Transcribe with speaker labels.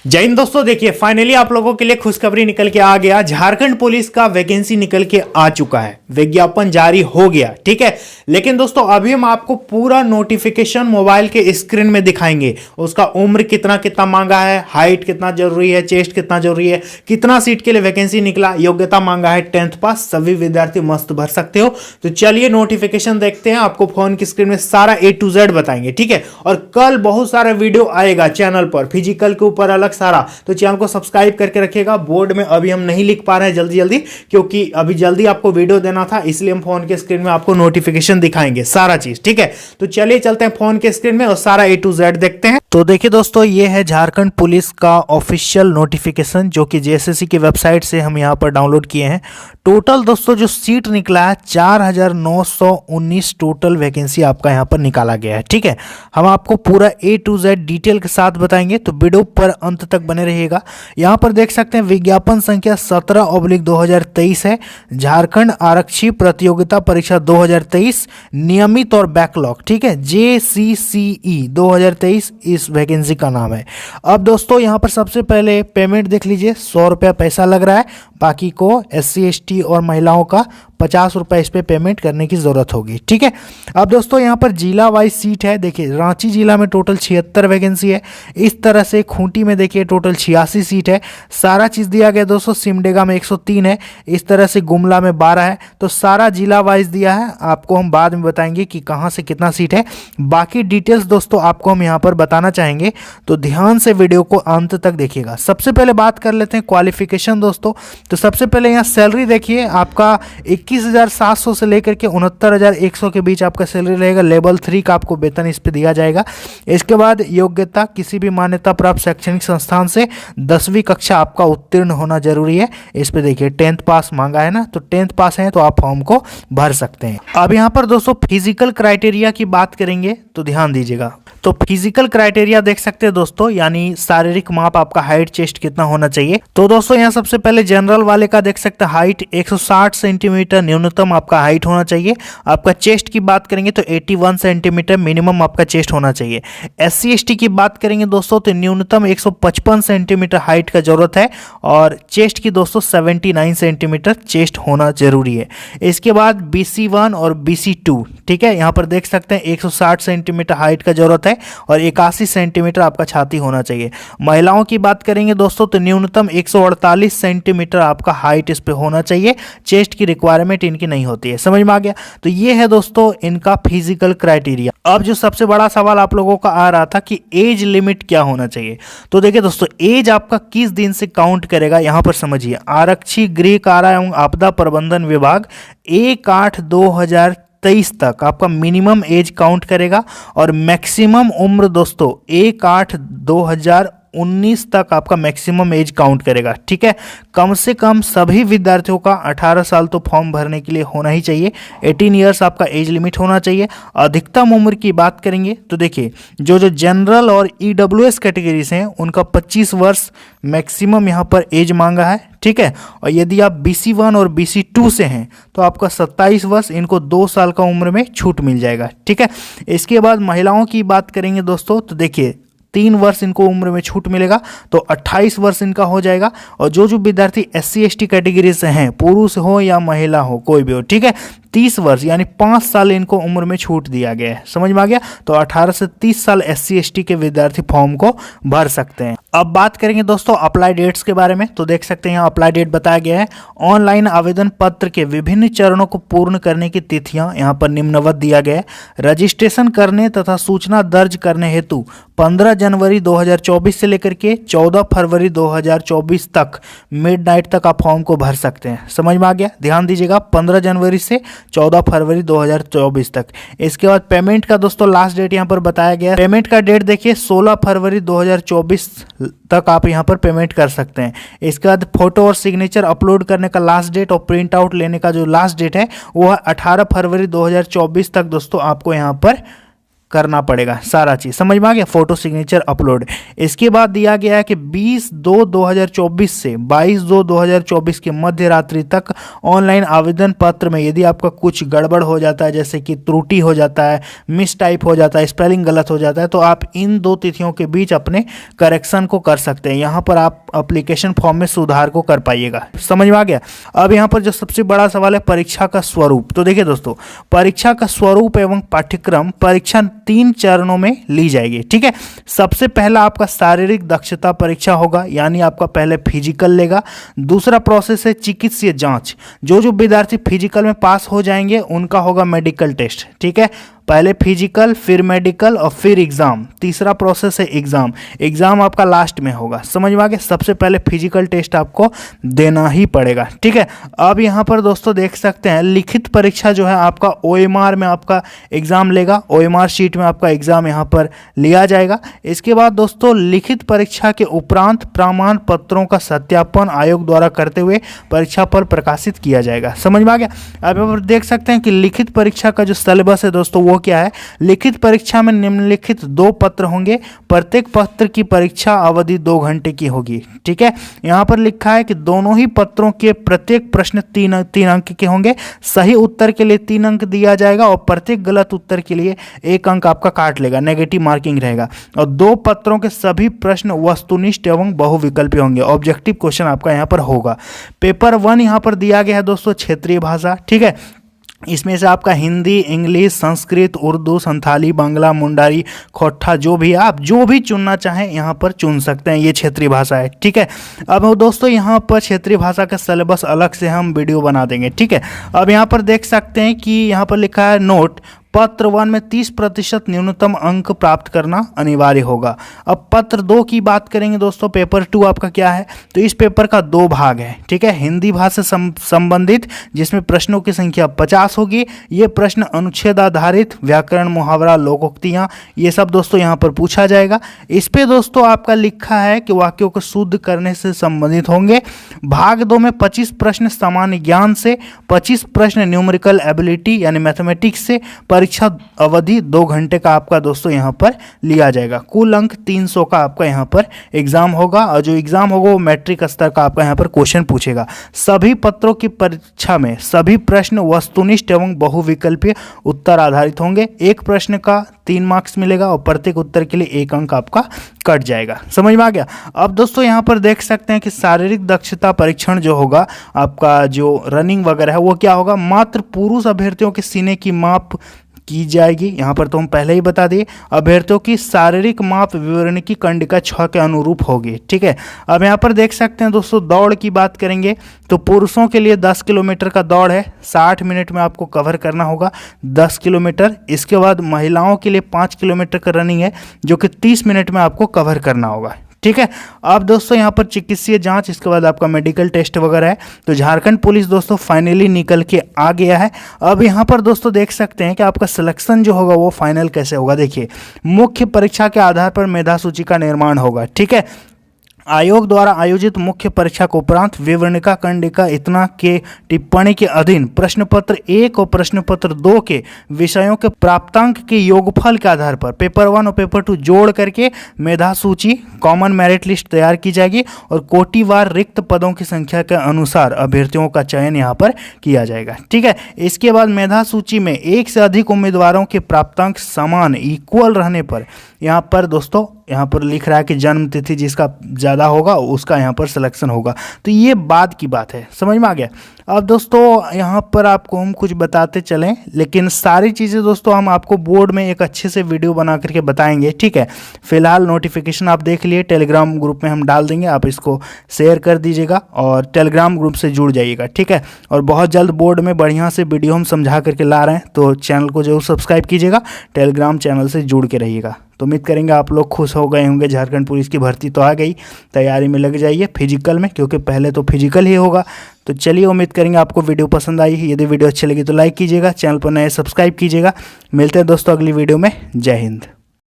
Speaker 1: जय हिंद दोस्तों, देखिए फाइनली आप लोगों के लिए खुशखबरी निकल के आ गया। झारखंड पुलिस का वैकेंसी निकल के आ चुका है, विज्ञापन जारी हो गया, ठीक है। लेकिन दोस्तों अभी हम आपको पूरा नोटिफिकेशन मोबाइल के स्क्रीन में दिखाएंगे। उसका उम्र कितना कितना मांगा है, हाइट कितना जरूरी है, चेस्ट कितना जरूरी है, कितना सीट के लिए वैकेंसी निकला, योग्यता मांगा है 10th पास, सभी विद्यार्थी मस्त भर सकते हो। तो चलिए नोटिफिकेशन देखते हैं, आपको फोन की स्क्रीन में सारा A to Z बताएंगे, ठीक है। और कल बहुत सारा वीडियो आएगा चैनल पर, फिजिकल के ऊपर अलग सारा, तो चैनल को सब्सक्राइब करके रखिएगा। बोर्ड में अभी हम नहीं लिख पा रहे हैं जल्दी जल्दी, क्योंकि अभी जल्दी आपको वीडियो देना था, इसलिए हम फोन के स्क्रीन में आपको नोटिफिकेशन दिखाएंगे सारा चीज, ठीक है। तो चलिए चलते हैं फोन के स्क्रीन में और सारा A to Z देखते हैं। तो देखिए दोस्तों, ये है झारखंड पुलिस का ऑफिशियल नोटिफिकेशन, जो कि जेएसएससी की वेबसाइट से हम यहाँ पर डाउनलोड किए हैं। टोटल दोस्तों जो सीट निकला है 4919 टोटल वैकेंसी आपका यहाँ पर निकाला गया है, ठीक है। हम आपको पूरा A to Z डिटेल के साथ बताएंगे, तो वीडियो पर अंत तक बने रहिएगा। यहाँ पर देख सकते हैं विज्ञापन संख्या 17/2023 है। झारखंड आरक्षी प्रतियोगिता परीक्षा 2023 नियमित और बैकलॉग, ठीक है, JCCE 2023 इस वैकेंसी का नाम है। अब दोस्तों यहाँ पर सबसे पहले पेमेंट देख लीजिए, 100 रुपया पैसा लग रहा है, बाकी को SC ST और महिलाओं का 50 रुपये इस पे पेमेंट करने की जरूरत होगी, ठीक है। अब दोस्तों यहाँ पर जिला वाइज सीट है, देखिए रांची जिला में टोटल 76 वैकेंसी है। इस तरह से खूंटी में देखिए टोटल 86 सीट है। सारा चीज़ दिया गया दोस्तों, सिमडेगा में 103 है, इस तरह से गुमला में 12 है। तो सारा जिला वाइज दिया है, आपको हम बाद में बताएंगे कि कहाँ से कितना सीट है। बाकी डिटेल्स दोस्तों आपको हम यहाँ पर बताना चाहेंगे, तो ध्यान से वीडियो को अंत तक देखिएगा। सबसे पहले बात कर लेते हैं क्वालिफिकेशन दोस्तों। तो सबसे पहले यहाँ सैलरी देखिए, आपका 21,700 से लेकर के 69,100 के बीच आपका सैलरी रहेगा। लेवल 3 का आपको वेतन इस पे दिया जाएगा। इसके बाद योग्यता, किसी भी मान्यता प्राप्त शैक्षणिक संस्थान से 10वीं कक्षा आपका उत्तीर्ण होना जरूरी है। इस पे देखिए 10th पास मांगा है ना, तो 10th पास है तो आप फॉर्म को भर सकते हैं। अब यहाँ पर दोस्तों फिजिकल क्राइटेरिया की बात करेंगे, तो ध्यान दीजिएगा। तो फिजिकल क्राइटेरिया देख सकते हैं दोस्तों, यानी शारीरिक माप, आपका हाइट चेस्ट कितना होना चाहिए। तो दोस्तों यहाँ सबसे पहले जनरल वाले का देख सकते हैं, हाइट 160 सेंटीमीटर न्यूनतम आपका हाइट होना चाहिए। आपका चेस्ट की बात करेंगे तो 81 सेंटीमीटर मिनिमम आपका चेस्ट होना चाहिए। SC ST की बात करेंगे दोस्तों, तो न्यूनतम 155 सेंटीमीटर हाइट का जरूरत है, और चेस्ट की दोस्तों 79 सेंटीमीटर चेस्ट होना जरूरी है। इसके बाद BC1 और BC2, ठीक है, यहाँ पर देख सकते हैं 160 सेंटीमीटर हाइट का जरूरत है और 81 सेंटीमीटर आपका छाती होना चाहिए। महिलाओं की बात करेंगे दोस्तों, तो न्यूनतम 148 सेंटीमीटर आपका हाइट इस पे होना चाहिए। चेस्ट की रिक्वायरमेंट इनकी नहीं होती है, समझ में आ गया। तो ये है दोस्तों इनका फिजिकल क्राइटेरिया। अब जो सबसे बड़ा सवाल आप लोगों का आ रहा था कि एज लिमिट क्या होना चाहिए, तो देखिए दोस्तों एज आपका किस दिन से काउंट करेगा, यहां पर समझिए। आरक्षी गृह कारा एवं आपदा प्रबंधन विभाग 1/8/2023 तक आपका मिनिमम एज काउंट करेगा, और मैक्सिमम उम्र दोस्तों 1/8/2019 तक आपका मैक्सिमम एज काउंट करेगा, ठीक है। कम से कम सभी विद्यार्थियों का 18 साल तो फॉर्म भरने के लिए होना ही चाहिए। 18 ईयर्स आपका एज लिमिट होना चाहिए। अधिकतम उम्र की बात करेंगे तो देखिए जो जनरल और EWS कैटेगरीज हैं उनका 25 वर्ष मैक्सिमम यहाँ पर एज मांगा है, ठीक है। और यदि आप BC1 और BC2 से हैं तो आपका 27 वर्ष, इनको 2 साल का उम्र में छूट मिल जाएगा, ठीक है। इसके बाद महिलाओं की बात करेंगे दोस्तों, तो देखिए 3 वर्ष इनको उम्र में छूट मिलेगा, तो 28 वर्ष इनका हो जाएगा। और जो विद्यार्थी SC ST कैटेगरी से हैं, पुरुष हो या महिला हो कोई भी हो, ठीक है, 30 वर्ष यानी 5 साल इनको उम्र में छूट दिया गया है, समझ में आ गया। तो 18 से 30 साल SC ST के विद्यार्थी फॉर्म को भर सकते हैं। अब बात करेंगे दोस्तों अप्लाई डेट्स के बारे में, तो देख सकते हैं यहाँ अप्लाई डेट बताया गया है। ऑनलाइन आवेदन पत्र के विभिन्न चरणों को पूर्ण करने की तिथियां यहाँ पर निम्नवत दिया गया है। रजिस्ट्रेशन करने तथा सूचना दर्ज करने हेतु 15 जनवरी 2024 से लेकर के 14 फरवरी 2024 तक मिडनाइट तक आप फॉर्म को भर सकते हैं, समझ में आ गया। ध्यान दीजिएगा 15 जनवरी से 14 फरवरी 2024 तक। इसके बाद पेमेंट का दोस्तों लास्ट डेट यहाँ पर बताया गया है। पेमेंट का डेट देखिए 16 फरवरी 2024 तक आप यहाँ पर पेमेंट कर सकते हैं। इसके बाद फोटो और सिग्नेचर अपलोड करने का लास्ट डेट और प्रिंट आउट लेने का जो लास्ट डेट है वो है 18 फरवरी 2024 तक दोस्तों आपको यहाँ पर करना पड़ेगा सारा चीज़, समझ में आ गया। Photo signature upload. इसके बाद दिया गया है कि 20/2/2024 से 22/2/2024 के मध्य रात्रि तक ऑनलाइन आवेदन पत्र में यदि आपका कुछ गड़बड़ हो जाता है, जैसे कि त्रुटि हो जाता है, मिस टाइप हो जाता है, स्पेलिंग गलत हो जाता है, तो आप इन 2 तिथियों के बीच अपने करेक्शन को कर सकते हैं। यहाँ पर आप एप्लीकेशन फॉर्म में सुधार को कर पाइएगा, समझ में आ गया। अब यहाँ पर जो सबसे बड़ा सवाल है परीक्षा का स्वरूप। तो देखिए दोस्तों, परीक्षा का स्वरूप एवं पाठ्यक्रम परीक्षा 3 चरणों में ली जाएगी, ठीक है। सबसे पहला आपका शारीरिक दक्षता परीक्षा होगा, यानी आपका पहले फिजिकल लेगा। दूसरा प्रोसेस है चिकित्सीय जांच। जो विद्यार्थी फिजिकल में पास हो जाएंगे उनका होगा मेडिकल टेस्ट, ठीक है। पहले फिजिकल, फिर मेडिकल और फिर एग्जाम। तीसरा प्रोसेस है एग्जाम। एग्जाम आपका लास्ट में होगा, समझ में आ गया। सबसे पहले फिजिकल टेस्ट आपको देना ही पड़ेगा, ठीक है। अब यहाँ पर दोस्तों देख सकते हैं लिखित परीक्षा जो है आपका OMR में आपका एग्जाम लेगा। OMR शीट में आपका एग्जाम यहाँ पर लिया जाएगा। इसके बाद दोस्तों लिखित परीक्षा के उपरांत प्रमाण पत्रों का सत्यापन आयोग द्वारा करते हुए परीक्षा पर प्रकाशित किया जाएगा, समझ में आ गया। अब यहाँ पर देख सकते हैं कि लिखित परीक्षा का जो सिलेबस है दोस्तों वो क्या है। लिखित परीक्षा में निम्नलिखित 2 पत्र होंगे। प्रत्येक पत्र की परीक्षा अवधि 2 घंटे की होगी, ठीक है। यहाँ पर लिखा है कि दोनों ही पत्रों के प्रत्येक प्रश्न 3 अंक के होंगे। सही उत्तर के लिए 3 अंक दिया जाएगा और प्रत्येक गलत उत्तर के लिए 1 अंक आपका काट लेगा, नेगेटिव मार्किंग रहेगा। और 2 पत्रों के सभी प्रश्न वस्तुनिष्ठ एवं बहुविकल्पीय होंगे। ऑब्जेक्टिव क्वेश्चन आपका यहाँ पर होगा। पेपर 1 यहाँ पर दिया गया है दोस्तों क्षेत्रीय भाषा, ठीक है। इसमें से आपका हिंदी, इंग्लिश, संस्कृत, उर्दू, संथाली, बांग्ला, मुंडारी, खोट्ठा, जो भी आप जो भी चुनना चाहें यहाँ पर चुन सकते हैं। ये क्षेत्रीय भाषा है, ठीक है। अब दोस्तों यहाँ पर क्षेत्रीय भाषा का सिलेबस अलग से हम वीडियो बना देंगे, ठीक है। अब यहाँ पर देख सकते हैं कि यहाँ पर लिखा है नोट, पत्र 1 में 30% न्यूनतम अंक प्राप्त करना अनिवार्य होगा। अब पत्र 2 की बात करेंगे दोस्तों। पेपर 2 आपका क्या है, तो इस पेपर का 2 भाग है, ठीक है। हिंदी भाषा संबंधित, जिसमें प्रश्नों की संख्या 50 होगी। ये प्रश्न अनुच्छेद आधारित, व्याकरण, मुहावरा, लोकोक्तियां, ये सब दोस्तों यहाँ पर पूछा जाएगा। इस पे दोस्तों आपका लिखा है कि वाक्यों को शुद्ध करने से संबंधित होंगे। भाग 2 में 25 प्रश्न सामान्य ज्ञान से, 25 प्रश्न न्यूमेरिकल एबिलिटी यानी मैथमेटिक्स से। परीक्षा अवधि 2 घंटे का आपका दोस्तों यहाँ पर लिया जाएगा। कुल अंक 300 का आपका यहाँ पर एग्जाम होगा, और जो एग्जाम होगा वो मैट्रिक स्तर का आपका यहाँ पर क्वेश्चन पूछेगा। सभी पत्रों की परीक्षा में सभी प्रश्न वस्तुनिष्ठ एवं बहुविकल्पीय उत्तर आधारित होंगे। एक प्रश्न का 3 मार्क्स मिलेगा और प्रत्येक उत्तर के लिए 1 अंक आपका कट जाएगा, समझ में आ गया। अब दोस्तों यहाँ पर देख सकते हैं कि शारीरिक दक्षता परीक्षण जो होगा आपका, जो रनिंग वगैरह है वो क्या होगा, मात्र पुरुष अभ्यर्थियों के सीने की माप की जाएगी। यहाँ पर तो हम पहले ही बता दिए। अभ्यर्थियों की शारीरिक माप विवरण की कंडिका 6 के अनुरूप होगी, ठीक है। अब यहाँ पर देख सकते हैं दोस्तों दौड़ की बात करेंगे तो पुरुषों के लिए 10 किलोमीटर का दौड़ है, 60 मिनट में आपको कवर करना होगा 10 किलोमीटर। इसके बाद महिलाओं के लिए 5 किलोमीटर का रनिंग है, जो कि 30 मिनट में आपको कवर करना होगा, ठीक है। अब दोस्तों यहाँ पर चिकित्सीय जांच, इसके बाद आपका मेडिकल टेस्ट वगैरह है। तो झारखंड पुलिस दोस्तों फाइनली निकल के आ गया है। अब यहाँ पर दोस्तों देख सकते हैं कि आपका सिलेक्शन जो होगा वो फाइनल कैसे होगा। देखिए, मुख्य परीक्षा के आधार पर मेधा सूची का निर्माण होगा, ठीक है। आयोग द्वारा आयोजित मुख्य परीक्षा के उपरांत विवरणिका कंडिका इतना के टिप्पणी के अधीन प्रश्न पत्र 1 और प्रश्न पत्र 2 के विषयों के प्राप्तांक के योगफल के आधार पर पेपर 1 और पेपर 2 जोड़ करके मेधा सूची कॉमन मेरिट लिस्ट तैयार की जाएगी और कोटिवार रिक्त पदों की संख्या के अनुसार अभ्यर्थियों का चयन यहाँ पर किया जाएगा, ठीक है। इसके बाद मेधा सूची में 1 से अधिक उम्मीदवारों के प्राप्तांक समान इक्वल रहने पर यहाँ पर दोस्तों यहाँ पर लिख रहा है कि जन्म तिथि जिसका ज़्यादा होगा उसका यहाँ पर सिलेक्शन होगा। तो ये बाद की बात है, समझ में आ गया। अब दोस्तों यहाँ पर आपको हम कुछ बताते चलें, लेकिन सारी चीज़ें दोस्तों हम आपको बोर्ड में एक अच्छे से वीडियो बना करके बताएंगे, ठीक है। फिलहाल नोटिफिकेशन आप देख लिए, टेलीग्राम ग्रुप में हम डाल देंगे, आप इसको शेयर कर दीजिएगा और टेलीग्राम ग्रुप से जुड़ जाइएगा, ठीक है। और बहुत जल्द बोर्ड में बढ़िया से वीडियो हम समझा करके ला रहे हैं, तो चैनल को जरूर सब्सक्राइब कीजिएगा, टेलीग्राम चैनल से जुड़ के रहिएगा। तो उम्मीद करेंगे आप लोग खुश हो गए होंगे। झारखंड पुलिस की भर्ती तो आ गई, तैयारी में लग जाइए फिजिकल में, क्योंकि पहले तो फिजिकल ही होगा। तो चलिए, उम्मीद करेंगे आपको वीडियो पसंद आई। यदि वीडियो अच्छी लगी तो लाइक कीजिएगा, चैनल पर नए सब्सक्राइब कीजिएगा। मिलते हैं दोस्तों अगली वीडियो में। जय हिंद।